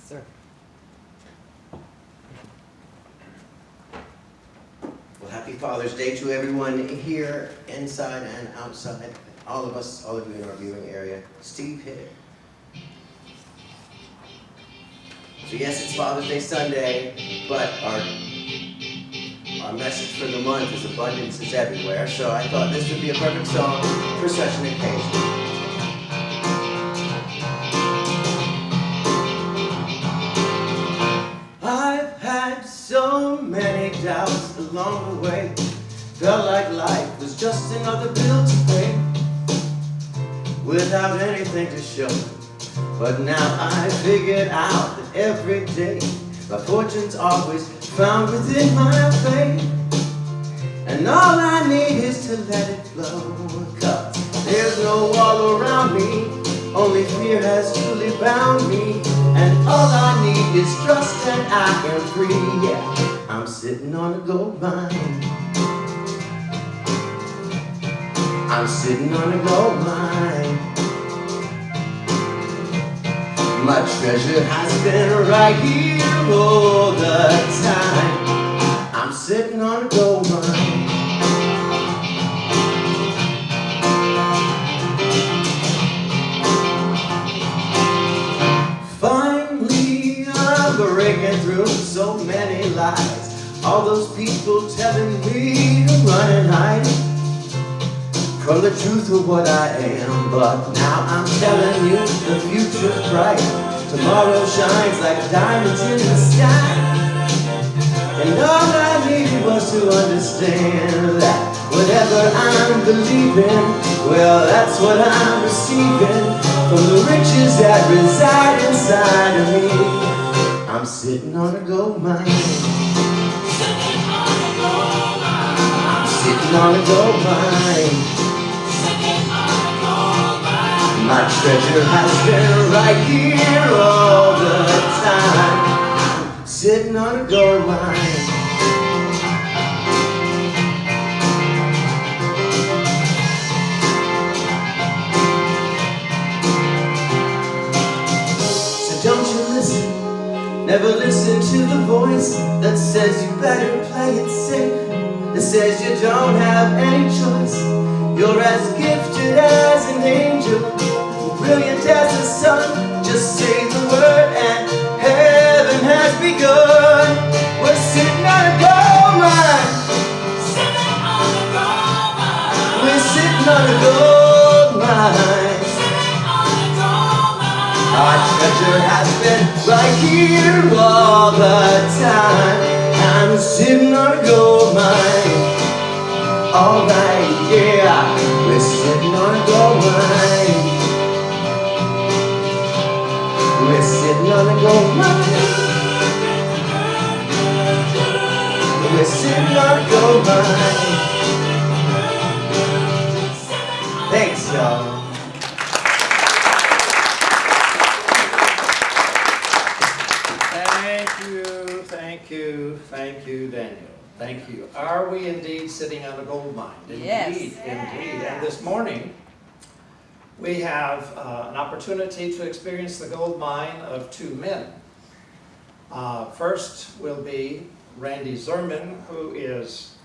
Sir. Well, happy Father's Day to everyone here, inside and outside. All of us, all of you in our viewing area. Steve, hit it. So yes, it's Father's Day Sunday, but our message for the month is abundance is everywhere. So I thought this would be a perfect song for such an occasion. I've had so many doubts along the way. Felt like life was just another bill to pay, without anything to show. But now I figured out that every day my fortune's always found within my faith. And all I need is to let it flow, 'cause there's no wall around me, only fear has truly bound me. And all I need is trust and I am free. Yeah, I'm sitting on a gold mine. I'm sitting on a gold mine. My treasure has been right here all the time. I'm sitting on a gold mine. Finally, I'm breaking through so many lies. All those people telling me to run and hide from the truth of what I am. But now I'm telling you, the future's bright. Tomorrow shines like diamonds in the sky. And all I needed was to understand that whatever I'm believing, well, that's what I'm receiving from the riches that reside inside of me. I'm sitting on a gold mine. I'm sitting on a gold mine. My treasure has been right here all the time. Sitting on a gold mine. So don't you listen, never listen to the voice that says you better play it safe, that says you don't have any choice. You're as gifted as an angel, brilliant as the sun. Just say the word and heaven has begun. We're sitting on a gold mine. Sitting on a gold mine. We're sitting on a gold mine. Sitting on a gold mine. Our treasure has been right here all the time. I'm sitting on a gold mine. Alright, yeah, we're sitting on a gold mine. We're sitting on a gold mine. We're sitting on a gold mine. Thanks, y'all. Thank you, Daniel. Thank you. Are we indeed sitting on a gold mine? Yes. Indeed. And this morning, we have an opportunity to experience the gold mine of two men. First will be Randy Zerman, who is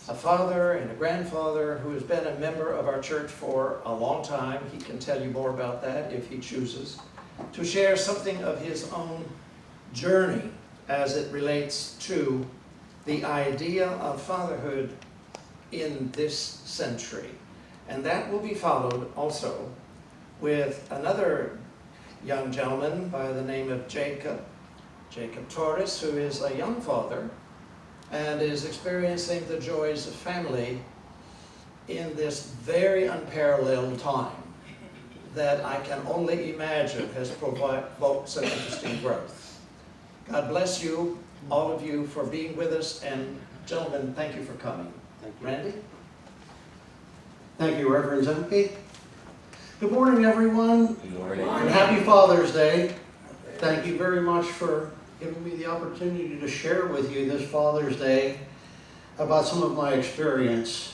a father and a grandfather who has been a member of our church for a long time. He can tell you more about that if he chooses, to share something of his own journey as it relates to the idea of fatherhood in this century. And that will be followed also with another young gentleman by the name of Jacob Torres, who is a young father and is experiencing the joys of family in this very unparalleled time that I can only imagine has provoked some interesting growth. God bless you, all of you, for being with us, and gentlemen, thank you for coming. Thank you. Randy? Thank you, Reverend Zemke. Good morning, everyone. Good morning. And happy Father's Day. Thank you very much for giving me the opportunity to share with you this Father's Day about some of my experience.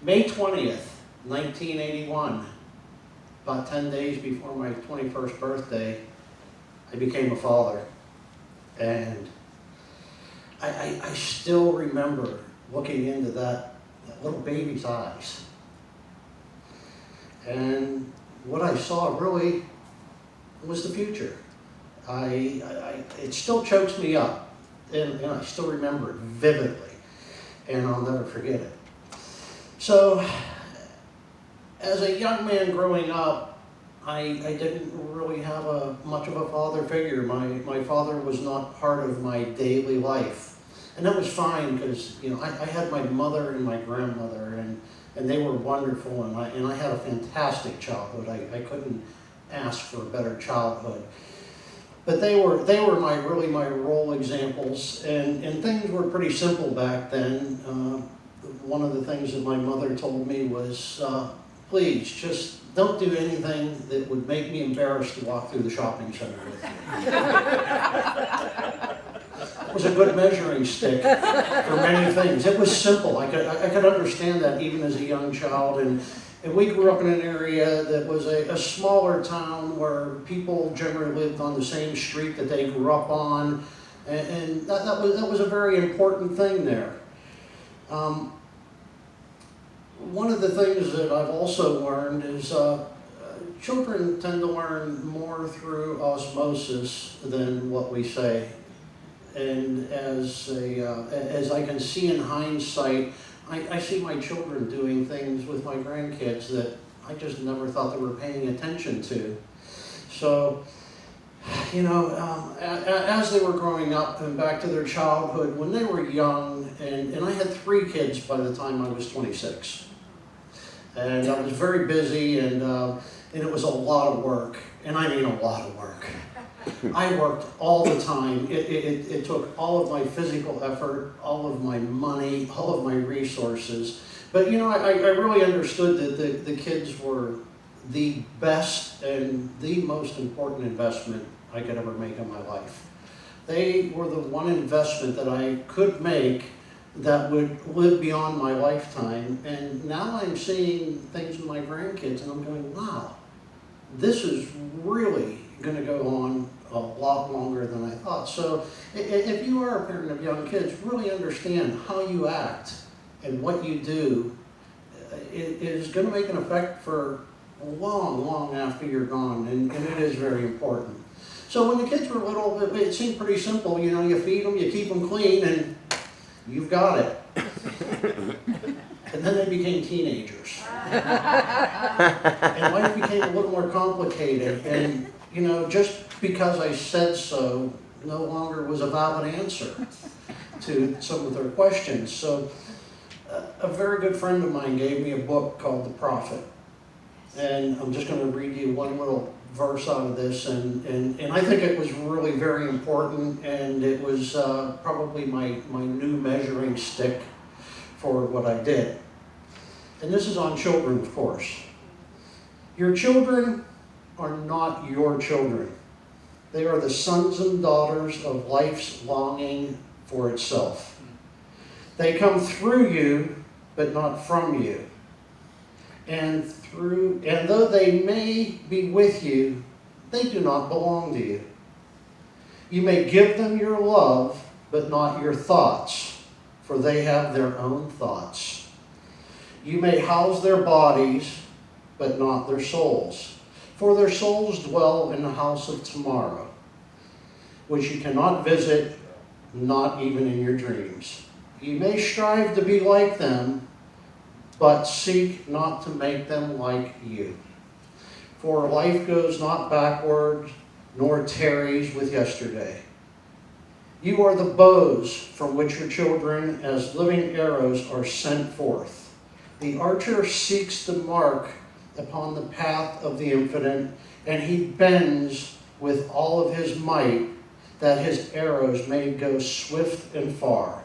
May 20th, 1981, about 10 days before my 21st birthday, I became a father. And I still remember looking into that little baby's eyes. And what I saw really was the future. It still chokes me up, and I still remember it vividly, and I'll never forget it. So, as a young man growing up, I didn't really have much of a father figure. My father was not part of my daily life. And that was fine because, I had my mother and my grandmother, and they were wonderful, and I had a fantastic childhood. I couldn't ask for a better childhood. But they were my role examples, and things were pretty simple back then. One of the things that my mother told me was, please, just don't do anything that would make me embarrassed to walk through the shopping center with you. It was a good measuring stick for many things. It was simple. I could understand that even as a young child. And we grew up in an area that was a smaller town where people generally lived on the same street that they grew up on. And that was a very important thing there. One of the things that I've also learned is children tend to learn more through osmosis than what we say. And as I can see in hindsight, I see my children doing things with my grandkids that I just never thought they were paying attention to. So, as they were growing up and back to their childhood, when they were young, and I had 3 kids by the time I was 26. And I was very busy, and it was a lot of work, and I mean a lot of work. I worked all the time. It took all of my physical effort, all of my money, all of my resources. But I really understood that the kids were the best and the most important investment I could ever make in my life. They were the one investment that I could make that would live beyond my lifetime. And now I'm seeing things with my grandkids, and I'm going, wow, this is really going to go on a lot longer than I thought. So if you are a parent of young kids, really understand how you act and what you do. It is going to make an effect for long, long after you're gone, and it is very important. So when the kids were little, it seemed pretty simple. You feed them, you keep them clean, and you've got it. And then they became teenagers. And life became a little more complicated. And, just because I said so no longer was a valid answer to some of their questions. So a very good friend of mine gave me a book called The Prophet. And I'm just going to read you one little verse out of this. And I think it was really very important. And it was probably my new measuring stick for what I did. And this is on children, of course. Your children are not your children. They are the sons and daughters of life's longing for itself. They come through you, but not from you. And though they may be with you, they do not belong to you. You may give them your love, but not your thoughts, for they have their own thoughts. You may house their bodies, but not their souls, for their souls dwell in the house of tomorrow, which you cannot visit, not even in your dreams. You may strive to be like them, but seek not to make them like you. For life goes not backward, nor tarries with yesterday. You are the bows from which your children, as living arrows, are sent forth. The archer seeks the mark upon the path of the Infinite, and he bends with all of his might, that his arrows may go swift and far.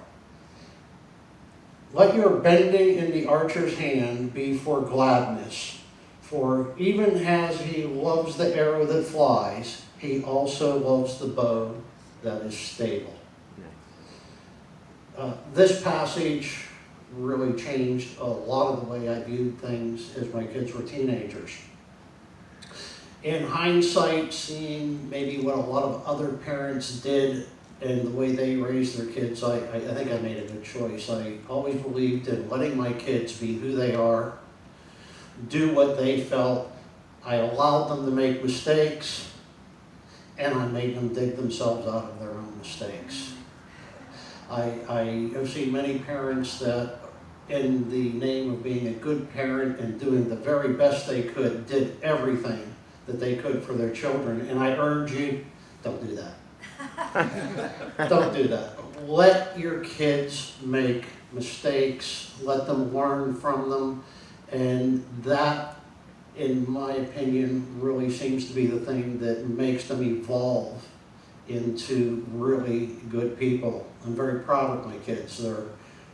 Let your bending in the archer's hand be for gladness, for even as he loves the arrow that flies, he also loves the bow that is stable. This passage really changed a lot of the way I viewed things as my kids were teenagers. in hindsight, seeing maybe what a lot of other parents did and the way they raised their kids, I think I made a good choice. I always believed in letting my kids be who they are, do what they felt. I allowed them to make mistakes, and I made them dig themselves out of their own mistakes. I have seen many parents that, in the name of being a good parent and doing the very best they could, did everything that they could for their children. And I urge you, don't do that. Don't do that. Let your kids make mistakes. Let them learn from them. And that, in my opinion, really seems to be the thing that makes them evolve into really good people. I'm very proud of my kids. They're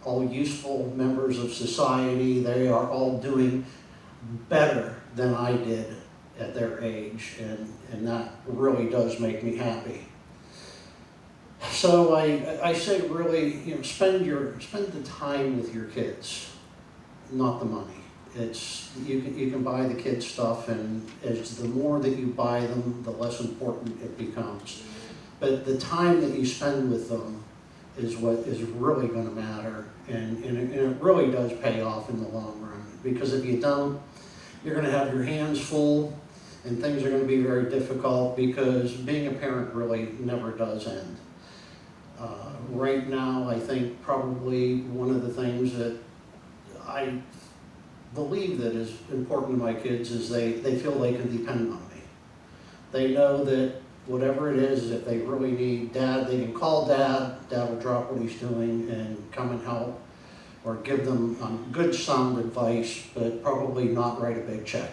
all useful members of society. They are all doing better than I did at their age, and that really does make me happy. So I say really, spend the time with your kids, not the money. It's you can buy the kids stuff, and as the more that you buy them, the less important it becomes. But the time that you spend with them is what is really going to matter, and it really does pay off in the long run. Because if you don't, you're going to have your hands full, and things are going to be very difficult, because being a parent really never does end. Right now, I think probably one of the things that I believe that is important to my kids is they feel they can depend on me. They know that whatever it is, if they really need Dad, they can call Dad. Dad will drop what he's doing and come and help, or give them good sound advice, but probably not write a big check.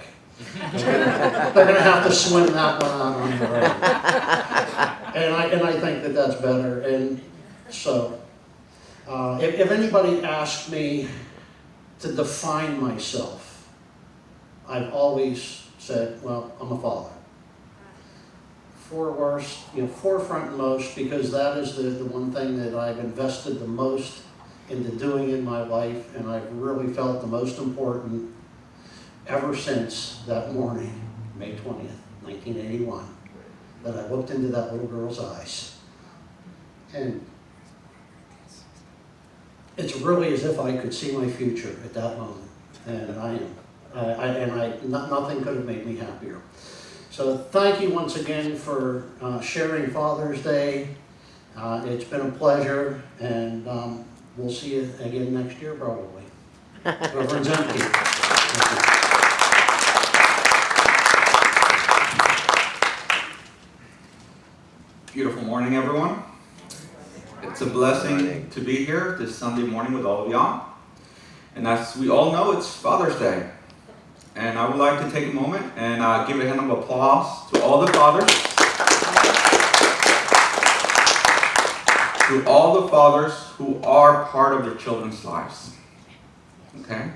They're going to have to swing that one out on their own. And I think that that's better. And so, if anybody asked me to define myself, I've always said, well, I'm a father. Forefront most, because that is the one thing that I've invested the most into doing in my life, and I've really felt the most important ever since that morning, May 20th, 1981, that I looked into that little girl's eyes. And it's really as if I could see my future at that moment, and I am. Nothing could have made me happier. So thank you once again for sharing Father's Day. It's been a pleasure, and we'll see you again next year probably. Reverend Zemke. Beautiful morning, everyone. It's a blessing to be here this Sunday morning with all of y'all. And as we all know, it's Father's Day. And I would like to take a moment and give a hand of applause to all the fathers. To all the fathers who are part of their children's lives. Okay?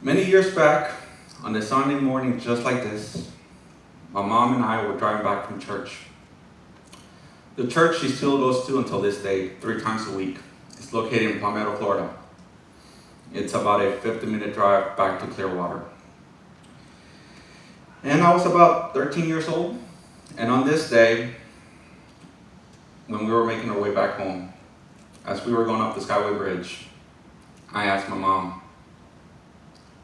Many years back, on a Sunday morning just like this, my mom and I were driving back from church. The church she still goes to until this day, 3 times a week. It's located in Palmetto, Florida. It's about a 50-minute drive back to Clearwater. And I was about 13 years old, and on this day, when we were making our way back home, as we were going up the Skyway Bridge, I asked my mom,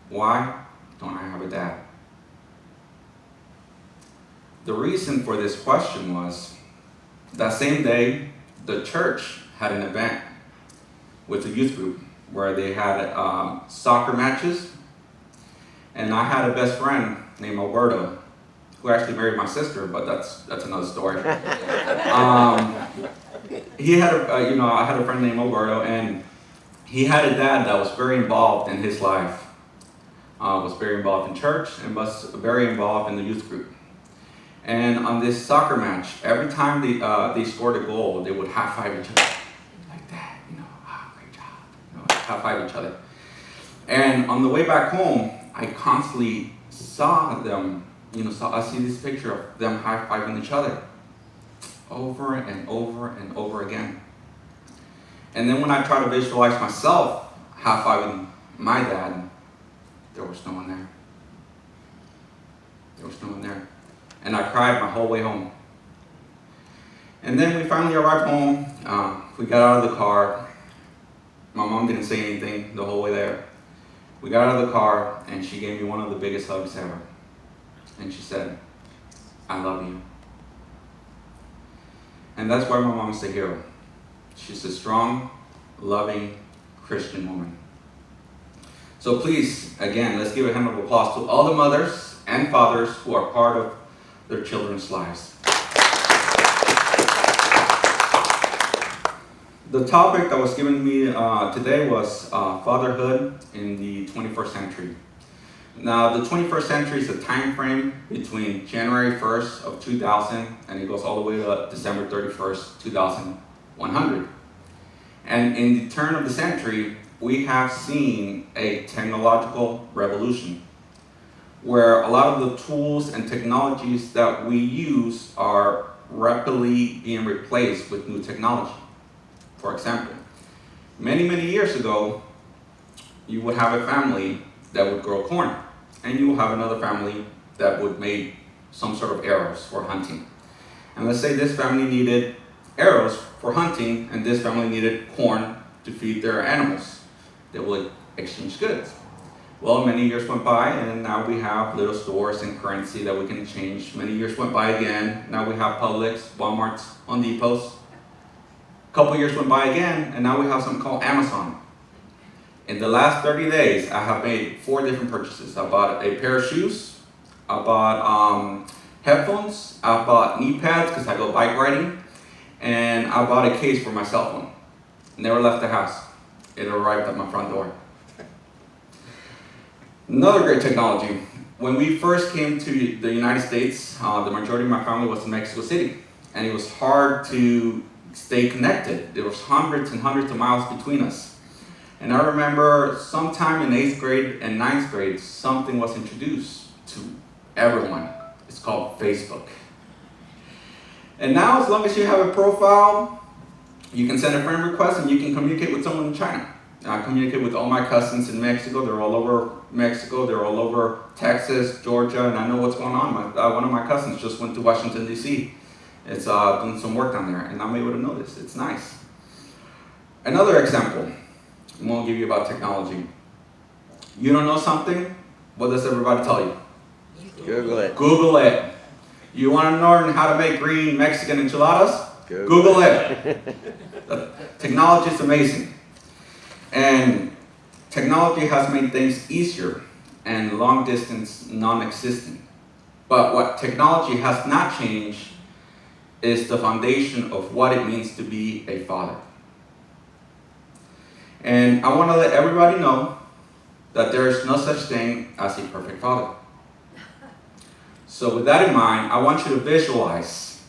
why don't I have a dad? The reason for this question was, that same day, the church had an event with the youth group where they had soccer matches, and I had a best friend named Alberto, who actually married my sister, but that's another story. He had I had a friend named Alberto, and he had a dad that was very involved in his life, was very involved in church, and was very involved in the youth group. And on this soccer match, every time they scored a goal, they would high-five each other. Like that, great job. High-five each other. And on the way back home, I constantly saw them, I see this picture of them high-fiving each other. Over and over and over again. And then when I try to visualize myself high-fiving my dad, there was no one there. There was no one there. and I cried my whole way home. And then we finally arrived home. We got out of the car. My mom didn't say anything the whole way there. We got out of the car, and she gave me one of the biggest hugs ever. And she said, "I love you." And that's why my mom is a hero. She's a strong, loving Christian woman. So please, again, let's give a hand of applause to all the mothers and fathers who are part of their children's lives. The topic that was given me today was fatherhood in the 21st century. Now, the 21st century is a time frame between January 1st of 2000 and it goes all the way to December 31st, 2100. And in the turn of the century, we have seen a technological revolution where a lot of the tools and technologies that we use are rapidly being replaced with new technology. For example, many years ago, you would have a family that would grow corn, and you will have another family that would make some sort of arrows for hunting. And let's say this family needed arrows for hunting, and this family needed corn to feed their animals. They would exchange goods. Well, many years went by, and now we have little stores and currency that we can exchange. Many years went by again. Now we have Publix, Walmarts, Home Depots. A couple years went by again, and now we have something called Amazon. In the last 30 days, I have made 4 different purchases. I bought a pair of shoes, I bought headphones, I bought knee pads because I go bike riding, and I bought a case for my cell phone. Never left the house. It arrived at my front door. Another great technology. When we first came to the United States, the majority of my family was in Mexico City, and it was hard to stay connected. There was hundreds and hundreds of miles between us. And I remember sometime in 8th grade and 9th grade, something was introduced to everyone. It's called Facebook. And now, as long as you have a profile, you can send a friend request and you can communicate with someone in China. I communicate with all my cousins in Mexico. They're all over Mexico. They're all over Texas, Georgia, and I know what's going on. One of my cousins just went to Washington, D.C. It's doing some work down there, and I'm able to know this. It's nice. Another example, I'm going to give you about technology. You don't know something? What does everybody tell you? Google it. Google it. You want to learn how to make green Mexican enchiladas? Google it. Technology is amazing. And technology has made things easier and long distance non-existent. But what technology has not changed is the foundation of what it means to be a father. And I want to let everybody know that there is no such thing as a perfect father. So with that in mind, I want you to visualize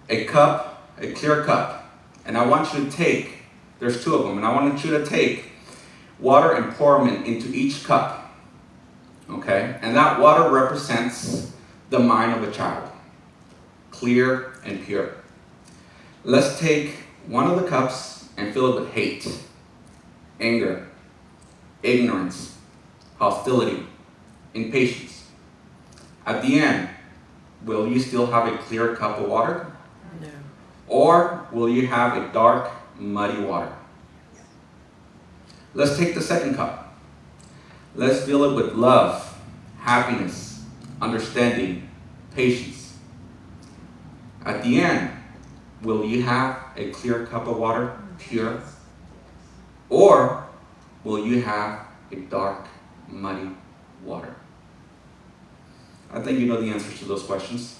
a cup, a clear cup, and I want you to take, there's 2 of them, and I want you to take water and pour them into each cup, okay? And that water represents the mind of a child, clear and pure. Let's take one of the cups and fill it with hate, anger, ignorance, hostility, impatience. At the end, will you still have a clear cup of water? No. Or will you have a dark, muddy water? Let's take the second cup. Let's fill it with love, happiness, understanding, patience. At the end, will you have a clear cup of water, pure? Or will you have a dark, muddy water? I think you know the answers to those questions.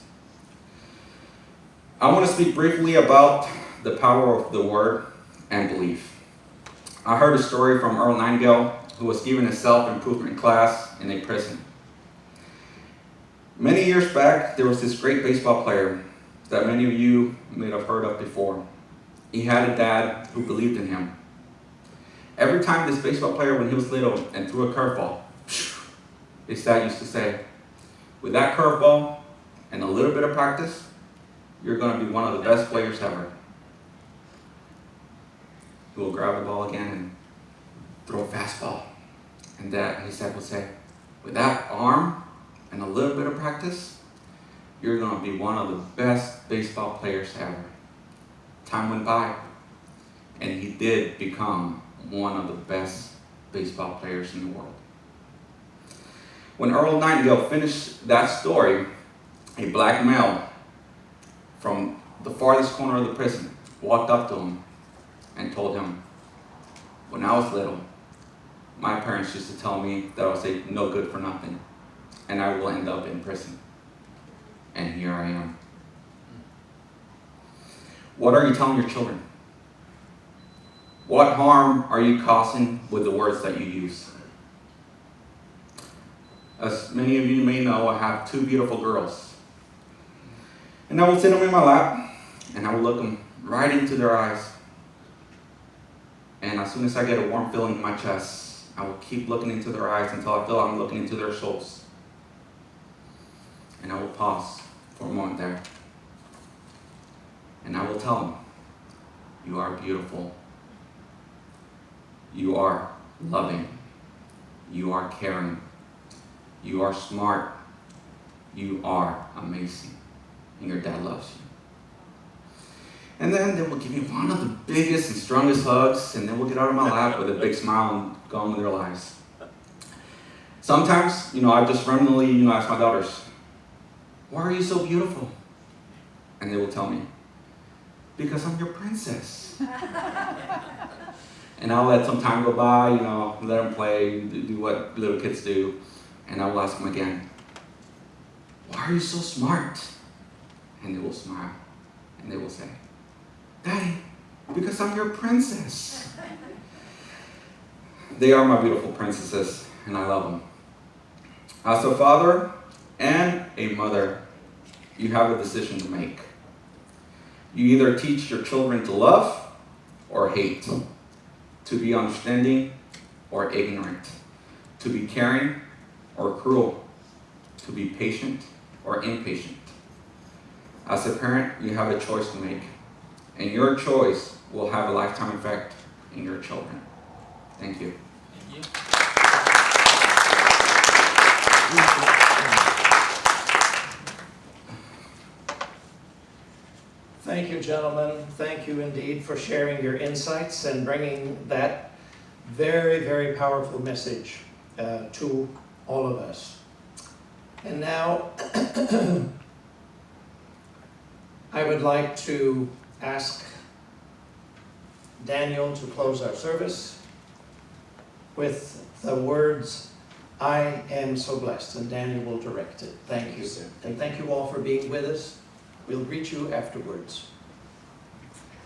I want to speak briefly about the power of the word and belief. I heard a story from Earl Nightingale, who was given a self-improvement class in a prison. Many years back, there was this great baseball player that many of you may have heard of before. He had a dad who believed in him. Every time this baseball player, when he was little and threw a curveball, his dad used to say, with that curveball and a little bit of practice, you're going to be one of the best players ever. He will grab the ball again and throw a fastball. And his dad would say, with that arm and a little bit of practice, you're going to be one of the best baseball players ever. Time went by, and he did become one of the best baseball players in the world. When Earl Nightingale finished that story, a black male from the farthest corner of the prison walked up to him and told him, when I was little, my parents used to tell me that I was a no good for nothing, and I will end up in prison. And here I am. What are you telling your children? What harm are you causing with the words that you use? As many of you may know, I have two beautiful girls. And I will sit them in my lap, and I will look them right into their eyes. And as soon as I get a warm feeling in my chest, I will keep looking into their eyes until I feel I'm looking into their souls. And I will pause for a moment there. And I will tell them, you are beautiful. You are loving. You are caring. You are smart. You are amazing. And your dad loves you. And then they will give me one of the biggest and strongest hugs, and then we'll get out of my lap with a big smile and go on with their lives. Sometimes, I just randomly, ask my daughters, why are you so beautiful? And they will tell me, because I'm your princess. And I'll let some time go by, let them play, do what little kids do. And I will ask them again, why are you so smart? And they will smile. And they will say, Daddy, because I'm your princess. They are my beautiful princesses, and I love them. As a father and a mother, you have a decision to make. You either teach your children to love or hate, to be understanding or ignorant, to be caring or cruel, to be patient or impatient. As a parent, you have a choice to make, and your choice will have a lifetime effect in your children. Thank you. Thank you. Thank you, gentlemen. Thank you indeed for sharing your insights and bringing that very, very powerful message to all of us. And now, I would like to ask Daniel to close our service with the words, I am so blessed, and Daniel will direct it. Thank you. And thank you all for being with us. We'll greet you afterwards.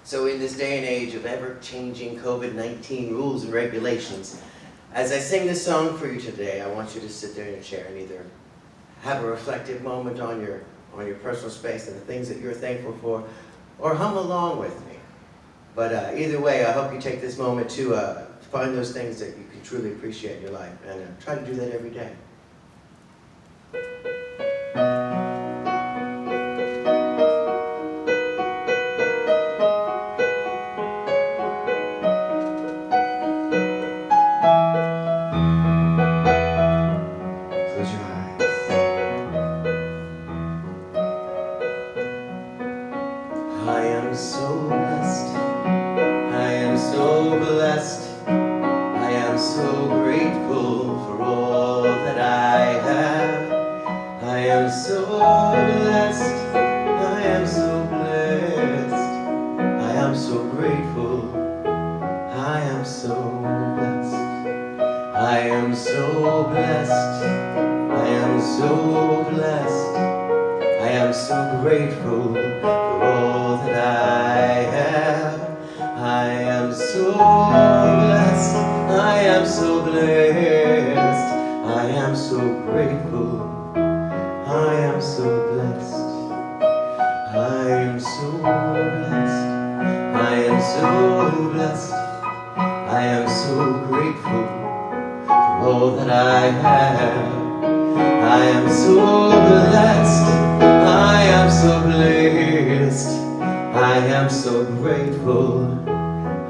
So in this day and age of ever-changing COVID-19 rules and regulations, as I sing this song for you today, I want you to sit there in your chair and either have a reflective moment on your personal space and the things that you're thankful for, or hum along with me. But either way, I hope you take this moment to find those things that you can truly appreciate in your life, and try to do that every day. Close your eyes. I am so blessed. I am so blessed. I am so grateful for all that I have. I am so blessed. I am so blessed. I am so grateful. I am so blessed. I am so blessed. I am so blessed. I am so grateful for all that I have. I am so blessed. I am so blessed. I am so grateful. I am so blessed. I am so blessed. I am so blessed. I am so grateful for all that I have. I am so blessed. I am so blessed. I am so grateful.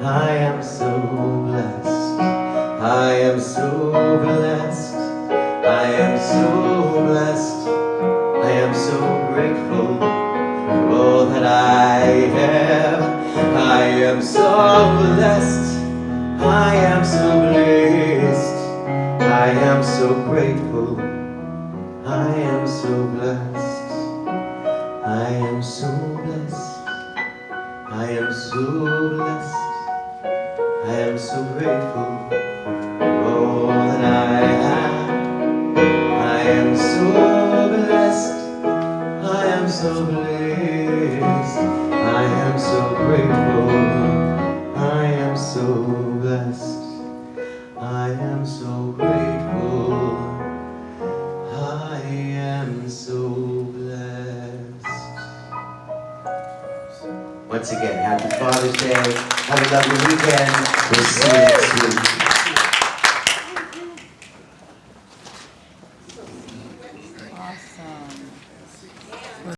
I am so blessed. I am so blessed. I am so blessed. I am so grateful for all that I have. I am so blessed. I am so blessed. I am so grateful. I am so blessed. I am so blessed. I am so blessed. I am so grateful for all that I have. I am so blessed. I am so blessed. I am so grateful. I am so blessed. I am so grateful. I am so blessed. Once again, happy Father's Day. Have a lovely weekend. We'll see you next week.